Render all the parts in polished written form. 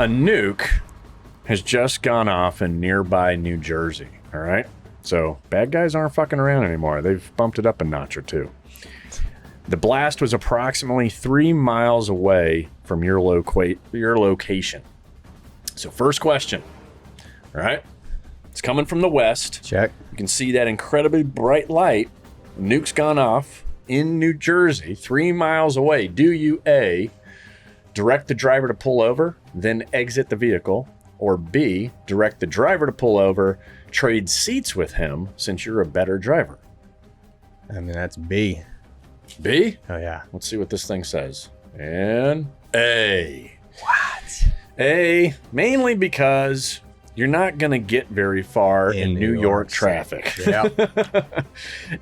nuke has just gone off in nearby New Jersey, all right? So bad guys aren't fucking around anymore. They've bumped it up a notch or two. The blast was approximately 3 miles away from your location. So first question, all right? It's coming from the west. Check. You can see that incredibly bright light. The nuke's gone off in New Jersey, 3 miles away. Do you A, direct the driver to pull over, then exit the vehicle, or B, direct the driver to pull over, trade seats with him since you're a better driver? I mean, that's B. B? Oh, yeah. Let's see what this thing says. And A. What? A, mainly because you're not going to get very far in New York traffic. Yeah.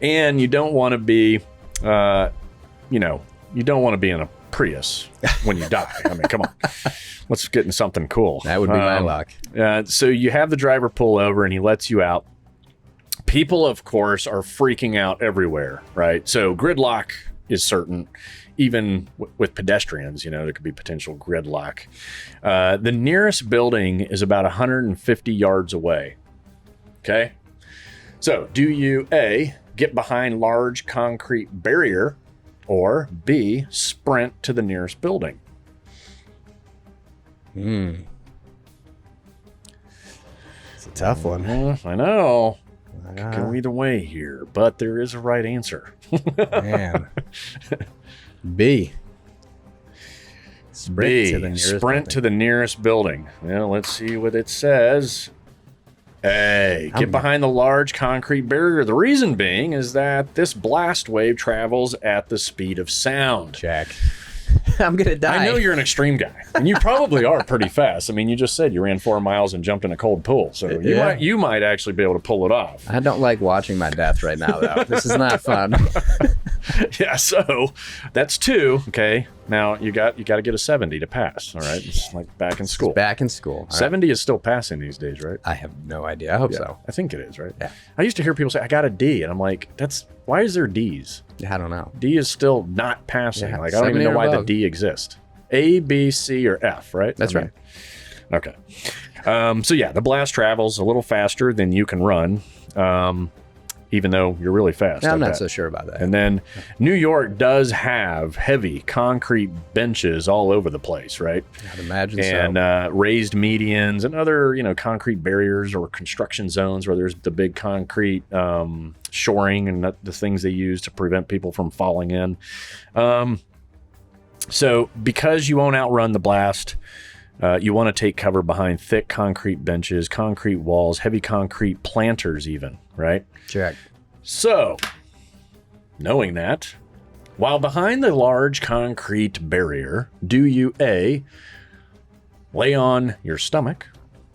And you don't want to be, you don't want to be in a Prius when you die. I mean, come on. Let's get in something cool. That would be my luck. So you have the driver pull over and he lets you out. People, of course, are freaking out everywhere, right? So gridlock is certain. Even with pedestrians, there could be potential gridlock. The nearest building is about 150 yards away. Okay? So do you A, get behind large concrete barrier, or B, sprint to the nearest building? It's a tough one. I know. Could go either way here, but there is a right answer. Man. B. Sprint to the nearest building. Well, let's see what it says. A, get behind the large concrete barrier. The reason being is that this blast wave travels at the speed of sound. Check. I'm going to die. I know you're an extreme guy, and you probably are pretty fast. I mean, you just said you ran 4 miles and jumped in a cold pool, so you might actually be able to pull it off. I don't like watching my death right now, though. This is not fun. Yeah, so that's 2. Okay, now you got to get a 70 to pass. All right, it's like back in school. Back in school. 70 is still passing these days, right? I have no idea. I hope so. I think it is, right? Yeah. I used to hear people say, I got a D, and I'm like, why is there D's? I don't know. D is still not passing. Yeah, I don't even know why the D exists. A, B, C, or F, right? That's right. Okay. So yeah, the blast travels a little faster than you can run, even though you're really fast. I'm not so sure about that. And then New York does have heavy concrete benches all over the place, right? I'd imagine and, raised medians and other, concrete barriers or construction zones where there's the big concrete shoring and the things they use to prevent people from falling in. So because you won't outrun the blast, you want to take cover behind thick concrete benches, concrete walls, heavy concrete planters even, right? Check. So, knowing that, while behind the large concrete barrier, do you A, lay on your stomach,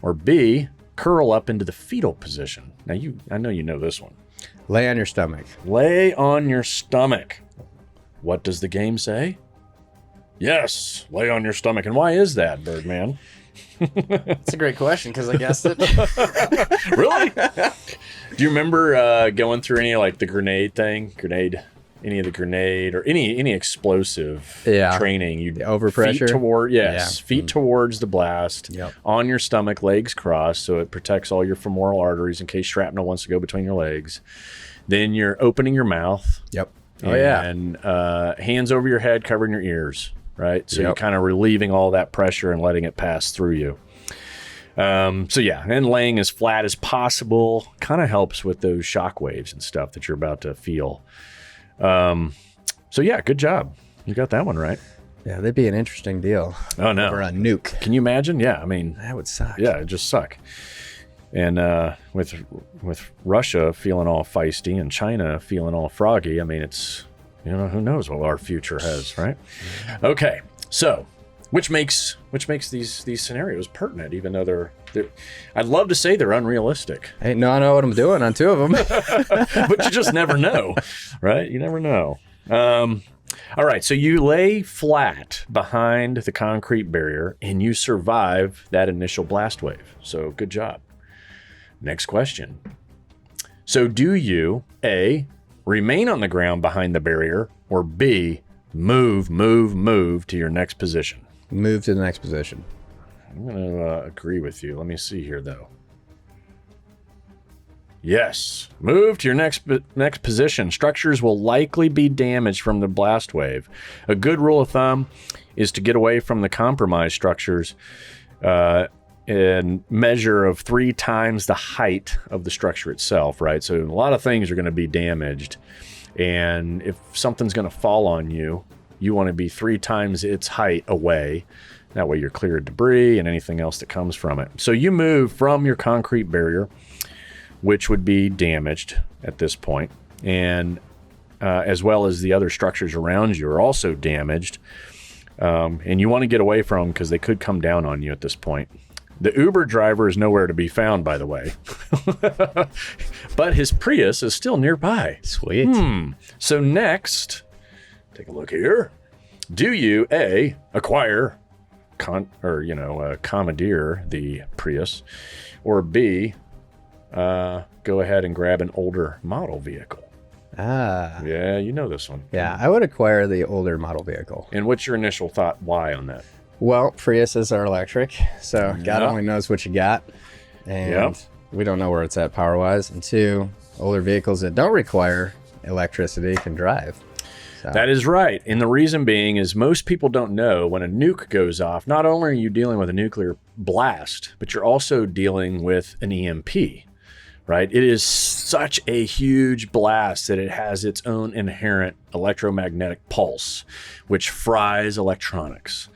or B, curl up into the fetal position? Now, I know you know this one. Lay on your stomach. Lay on your stomach. What does the game say? Yes, lay on your stomach. And why is that, Birdman? That's a great question because I guessed it. Really? Do you remember going through any like the grenade thing? Any of the grenade or any explosive training? You overpressure. Feet towards the blast. Yep. On your stomach, legs crossed, so it protects all your femoral arteries in case shrapnel wants to go between your legs. Then you're opening your mouth. Yep. And hands over your head, covering your ears. Right, so you're kind of relieving all that pressure and letting it pass through you. And laying as flat as possible kind of helps with those shock waves and stuff that you're about to feel. Good job. You got that one right. Yeah, that'd be an interesting deal. Oh, no. Or a nuke. Can you imagine? Yeah, I mean... That would suck. Yeah, it'd just suck. And with Russia feeling all feisty and China feeling all froggy, I mean, it's... who knows what our future has, right? Okay, so which makes these scenarios pertinent, even though they're I'd love to say they're unrealistic. Hey, no, I know what I'm doing on 2 of them. But you just never know, right? You never know. All right, so you lay flat behind the concrete barrier and you survive that initial blast wave. So good job. Next question. So do you, A, remain on the ground behind the barrier, or B, move to your next position? Move to the next position. I'm going to agree with you. Let me see here, though. Yes. Move to your next position. Structures will likely be damaged from the blast wave. A good rule of thumb is to get away from the compromised structures and measure of 3 times the height of the structure itself, right? So a lot of things are going to be damaged. And if something's going to fall on you, you want to be 3 times its height away. That way you're clear of debris and anything else that comes from it. So you move from your concrete barrier, which would be damaged at this point, and as well as the other structures around you are also damaged, and you want to get away from them because they could come down on you at this point. The Uber driver is nowhere to be found, by the way, but his Prius is still nearby. Sweet. So next, take a look here. Do you A, acquire commandeer the Prius, or B, go ahead and grab an older model vehicle? Yeah, you know this one. Yeah, I would acquire the older model vehicle. And what's your initial thought? Why on that? Well, Priuses are electric, so God only knows what you got. And we don't know where it's at power-wise. And 2, older vehicles that don't require electricity can drive. So. That is right. And the reason being is most people don't know when a nuke goes off, not only are you dealing with a nuclear blast, but you're also dealing with an EMP, right? It is such a huge blast that it has its own inherent electromagnetic pulse, which fries electronics.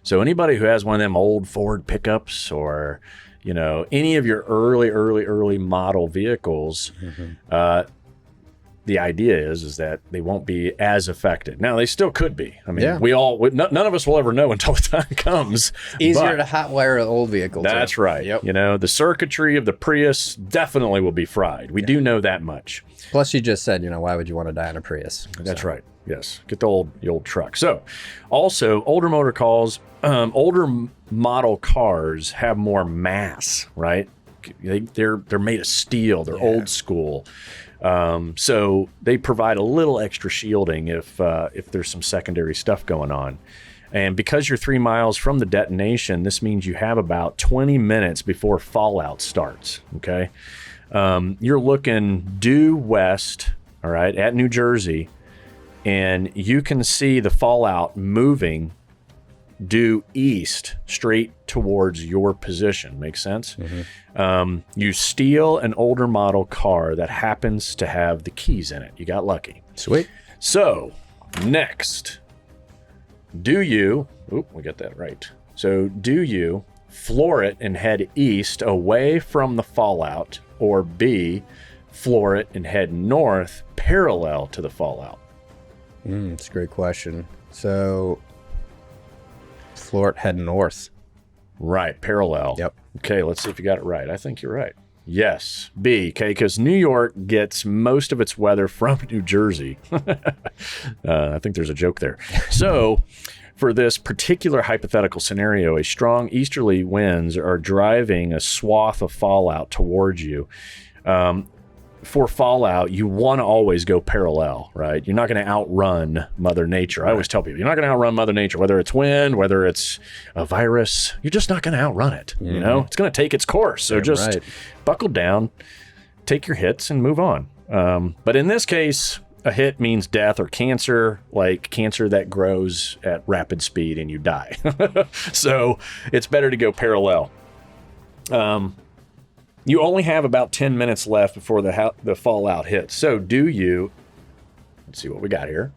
So anybody who has one of them old Ford pickups or, any of your early model vehicles, the idea is that they won't be as affected. Now, they still could be. I mean, none of us will ever know until the time comes. Easier to hotwire an old vehicle. That's right. Yep. The circuitry of the Prius definitely will be fried. We do know that much. Plus, you just said, why would you want to die in a Prius? That's right. Yes. Get the old truck. So, also, older model cars have more mass, right? They're made of steel. They're old school. So they provide a little extra shielding if there's some secondary stuff going on. And because you're 3 miles from the detonation, this means you have about 20 minutes before fallout starts. Okay. You're looking due west, all right, at New Jersey, and you can see the fallout moving due east straight towards your position. Makes sense? You steal an older model car that happens to have the keys in it. You got lucky. Sweet. So next, do you we got that right. So do you floor it and head east away from the fallout, or B, floor it and head north parallel to the fallout? It's a great question. So floor it, head north. Right, parallel. Yep. Okay, let's see if you got it right. I think you're right. Yes, B, okay, because New York gets most of its weather from New Jersey. I think there's a joke there. So, for this particular hypothetical scenario, a strong easterly winds are driving a swath of fallout towards you. For fallout, you want to always go parallel, right? You're not going to outrun Mother Nature. I always tell people, you're not going to outrun Mother Nature, whether it's wind, whether it's a virus. You're just not going to outrun it. It's going to take its course. So buckle down, take your hits, and move on. But in this case, a hit means death or cancer, like cancer that grows at rapid speed and you die. So it's better to go parallel. You only have about 10 minutes left before the fallout hits. So let's see what we got here.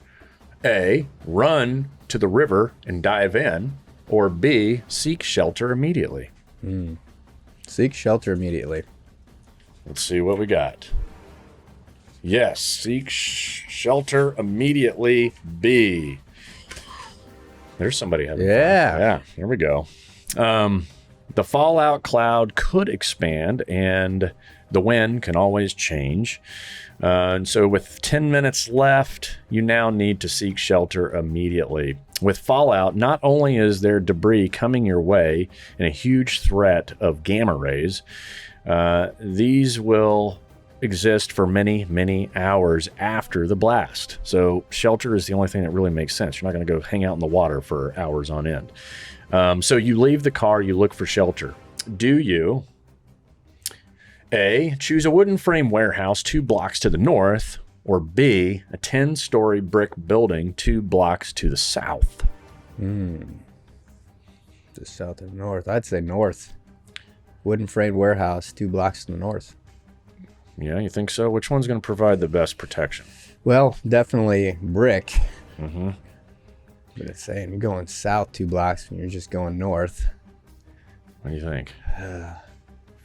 A, run to the river and dive in, or B, seek shelter immediately. Seek shelter immediately. Let's see what we got. Yes, seek shelter immediately, B. There's somebody having fun. Yeah, here we go. The fallout cloud could expand, and the wind can always change. And so with 10 minutes left, you now need to seek shelter immediately. With fallout, not only is there debris coming your way and a huge threat of gamma rays, these will exist for many, many hours after the blast. So shelter is the only thing that really makes sense. You're not going to go hang out in the water for hours on end. So you leave the car, you look for shelter. Do you A, choose a wooden frame warehouse 2 blocks to the north, or B, a 10-story brick building 2 blocks to the south? The south and north. I'd say north. Wooden frame warehouse 2 blocks to the north. Yeah, you think so? Which one's going to provide the best protection? Well, definitely brick. Mm-hmm. But it's saying you're going south 2 blocks and you're just going north. What do you think?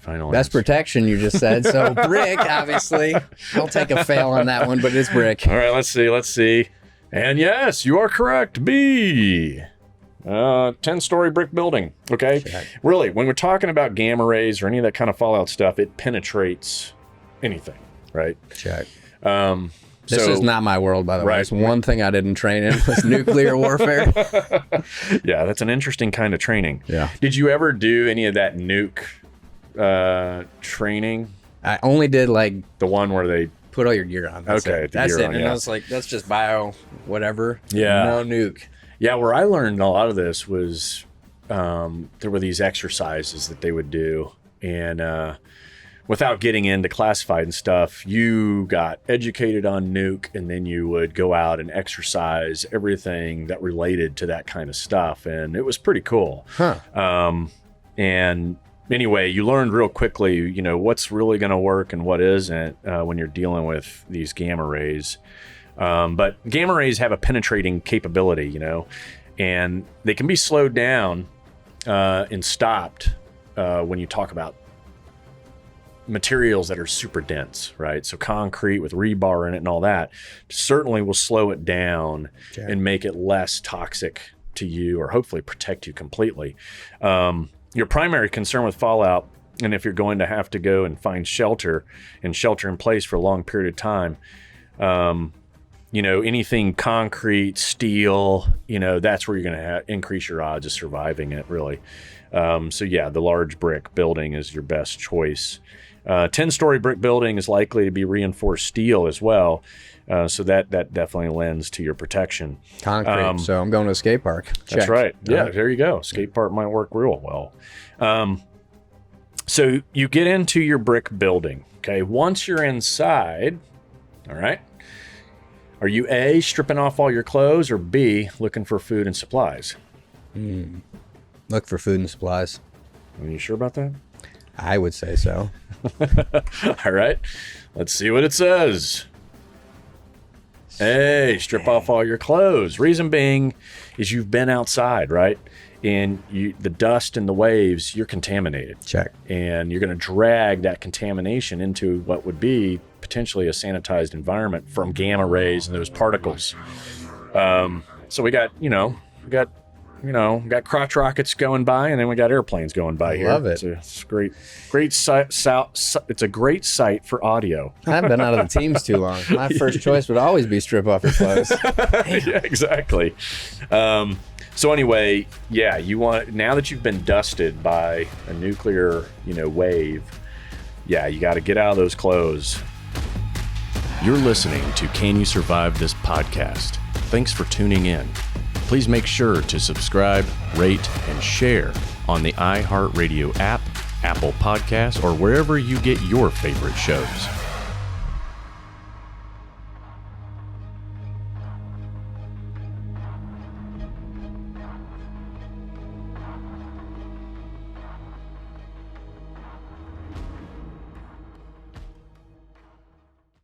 Final Best answer. protection, you just said. So brick, obviously. I'll take a fail on that one, but it's brick. All right, let's see. And yes, you are correct. B. 10-story brick building. Okay. Check. Really, when we're talking about gamma rays or any of that kind of fallout stuff, it penetrates anything, right? Check. This This is not my world, by the way. Right. It's one thing I didn't train in was nuclear warfare. Yeah, that's an interesting kind of training. Yeah. Did you ever do any of that nuke training? I only did like The one where they put all your gear on. That's Okay, it. the That's gear it. on, And yeah. I was like, that's just bio, whatever. Yeah. No nuke. Yeah, where I learned a lot of this was there were these exercises that they would do, and without getting into classified and stuff, you got educated on nuke, and then you would go out and exercise everything that related to that kind of stuff, and it was pretty cool. Huh. And anyway, you learned real quickly, you know, what's really going to work and what isn't when you're dealing with these gamma rays. But gamma rays have a penetrating capability, you know, and they can be slowed down and stopped when you talk about materials that are super dense, right? So concrete with rebar in it and all that certainly will slow it down and make it less toxic to you, or hopefully protect you completely. Your primary concern with fallout, and if you're going to have to go and find shelter and shelter in place for a long period of time, you know, anything concrete, steel, you know, that's where you're going to increase your odds of surviving it, really. So yeah, the large brick building is your best choice. 10-story brick building is likely to be reinforced steel as well. So that definitely lends to your protection. Concrete. So I'm going to a skate park. That's Check. right. Yeah, All right. there you go. Skate park might work real well. So you get into your brick building. Okay. Once you're inside, all right, are you A, stripping off all your clothes, or B, looking for food and supplies? Look for food and supplies. Are you sure about that? I would say so. All right. Let's see what it says. A, strip off all your clothes. Reason being is you've been outside, right? And the dust and the waves, you're contaminated. Check. And you're going to drag that contamination into what would be potentially a sanitized environment from gamma rays and those particles. So we got crotch rockets going by, and then we got airplanes going by here. Love it. It's a great site. It's a great site for audio. I haven't been out of the teams too long. My first choice would always be strip off your clothes. Yeah, exactly. So anyway, yeah, you want, now that you've been dusted by a nuclear, wave, yeah, you got to get out of those clothes. You're listening to Can You Survive This podcast? Thanks for tuning in. Please make sure to subscribe, rate, and share on the iHeartRadio app, Apple Podcasts, or wherever you get your favorite shows.